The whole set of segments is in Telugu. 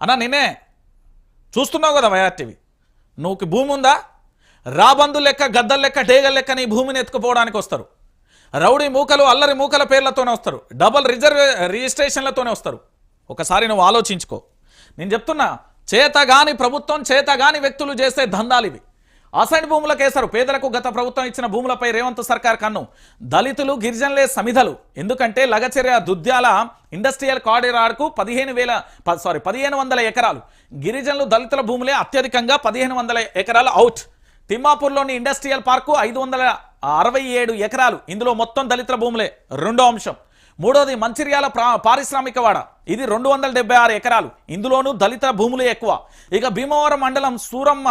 అన్నా నేనే చూస్తున్నావు కదా వైఆర్టీవీ, నువ్వు భూమి ఉందా? రాబందు లెక్క గద్దలు లెక్క డేగల లెక్క నీ భూమిని ఎత్తుకుపోవడానికి వస్తారు. రౌడీ మూకలు అల్లరి మూకల పేర్లతోనే వస్తారు, డబల్ రిజిస్ట్రేషన్లతోనే వస్తారు. ఒకసారి నువ్వు ఆలోచించుకో. నేను చెప్తున్నా, చేతగాని ప్రభుత్వం చేతగాని వ్యక్తులు చేసే దందాలు ఇవి. అసైన్ భూములకు వేశారు. పేదలకు గత ప్రభుత్వం ఇచ్చిన భూములపై రేవంత్ సర్కార్ కన్ను. దళితులు గిరిజనులే సమిధలు. ఎందుకంటే లగచర్య దుద్యాల ఇండస్ట్రియల్ కారిడార్కు 1500 ఎకరాలు, గిరిజనులు దళితుల భూములే అత్యధికంగా 1500 ఎకరాలు అవుట్. తిమ్మాపూర్లోని ఇండస్ట్రియల్ పార్కు 567 ఎకరాలు, ఇందులో మొత్తం దళితుల భూములే. రెండో అంశం. మూడోది మంచిర్యాల పారిశ్రామికవాడ, ఇది 276 ఎకరాలు, ఇందులోనూ దళిత భూములు ఎక్కువ. ఇక భీమవరం మండలం సూరమ్మ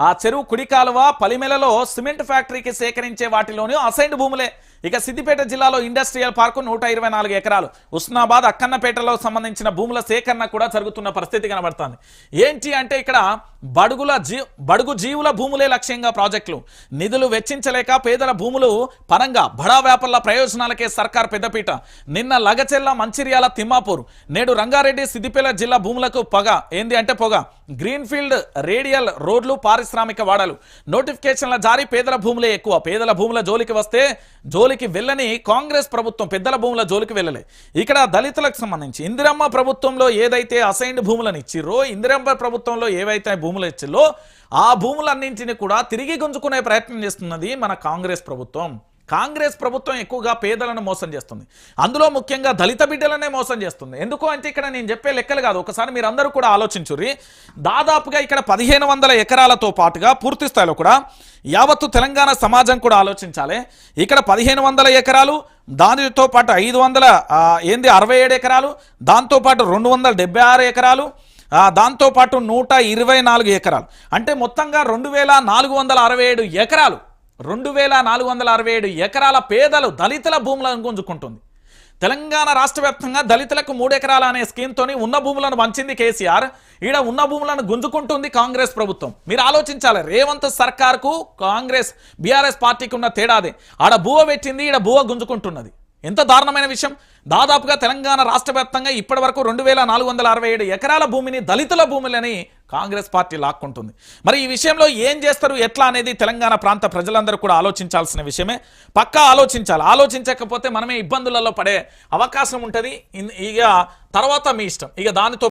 ఆ చెరువు కుడి కాలువ పలిమెలలో సిమెంట్ ఫ్యాక్టరీకి సేకరించే వాటిలోనూ అసైన్డ్ భూములే. ఇక సిద్దిపేట జిల్లాలో ఇండస్ట్రియల్ పార్కు 124 ఎకరాలు, ఉస్నాబాద్ అక్కన్నపేటలో సంబంధించిన భూముల సేకరణ కూడా జరుగుతున్న పరిస్థితి కనబడుతుంది. ఏంటి అంటే ఇక్కడ బడుగు జీవుల భూములే లక్ష్యంగా ప్రాజెక్టులు, నిధులు వెచ్చించలేక పేదల భూములు పరంగా బడా వ్యాపారుల ప్రయోజనాలకే సర్కార్ పెద్దపీట. నిన్న లగచెల్ల మంచిర్యాల తిమ్మాపూర్, నేడు రంగారెడ్డి సిద్దిపేట జిల్లా భూములకు పొగ. ఏంది అంటే పొగ. గ్రీన్ఫీల్డ్ రేడియల్ రోడ్లు పారిశ్రామిక వాడలు, నోటిఫికేషన్ల జారీ, పేదల భూములే ఎక్కువ. పేదల భూముల జోలికి వస్తే జోలికి వెళ్ళని కాంగ్రెస్ ప్రభుత్వం పెద్దల భూముల జోలికి వెళ్ళలే. ఇక్కడ దళితులకు సంబంధించి ఇందిరమ్మ ప్రభుత్వంలో ఏదైతే అసైన్డ్ భూములను ఇచ్చిరో, ఇందిరమ్మ ప్రభుత్వంలో ఏవైతే భూములు ఇచ్చిరో ఆ భూములన్నింటినీ కూడా తిరిగి గుంజుకునే ప్రయత్నం చేస్తున్నది మన కాంగ్రెస్ ప్రభుత్వం. కాంగ్రెస్ ప్రభుత్వం ఎక్కువగా పేదలను మోసం చేస్తుంది, అందులో ముఖ్యంగా దళిత బిడ్డలనే మోసం చేస్తుంది. ఎందుకు అంటే ఇక్కడ నేను చెప్పే లెక్కలు కాదు, ఒకసారి మీరు అందరూ కూడా ఆలోచించుర్రి. దాదాపుగా ఇక్కడ 1500 ఎకరాలతో పాటుగా పూర్తి స్థాయిలో కూడా యావత్తు తెలంగాణ సమాజం కూడా ఆలోచించాలి. ఇక్కడ 1500 ఎకరాలు, దానితో పాటు 67 ఎకరాలు, దాంతోపాటు 276 ఎకరాలు, దాంతోపాటు 124 ఎకరాలు, అంటే మొత్తంగా 2467 ఎకరాలు, 2467 ఎకరాల పేదలు దళితుల భూములను గుంజుకుంటుంది. తెలంగాణ రాష్ట్ర వ్యాప్తంగా దళితులకు 3 ఎకరాలు అనే స్కీమ్తోని ఉన్న భూములను వంచింది కేసీఆర్. ఈడ ఉన్న భూములను గుంజుకుంటుంది కాంగ్రెస్ ప్రభుత్వం. మీరు ఆలోచించాలి, రేవంత్ సర్కార్కు కాంగ్రెస్ బీఆర్ఎస్ పార్టీకి ఉన్న తేడాదే. ఆడ బువ్వ పెట్టింది, ఈడ బువ్వ గుంజుకుంటున్నది. ఎంత దారుణమైన విషయం. దాదాపుగా తెలంగాణ రాష్ట్ర వ్యాప్తంగా ఇప్పటి వరకు 2467 ఎకరాల భూమిని దళితుల భూములని కాంగ్రెస్ పార్టీ లాక్కుంటుంది. మరి ఈ విషయంలో ఏం చేస్తారు, ఎట్లా అనేది తెలంగాణ ప్రాంత ప్రజలందరూ కూడా ఆలోచించాల్సిన విషయమే. పక్కా ఆలోచించాలి. ఆలోచించకపోతే మనమే ఇబ్బందులలో పడే అవకాశం ఉంటుంది. ఇక తర్వాత మీ ఇష్టం. ఇక దానితో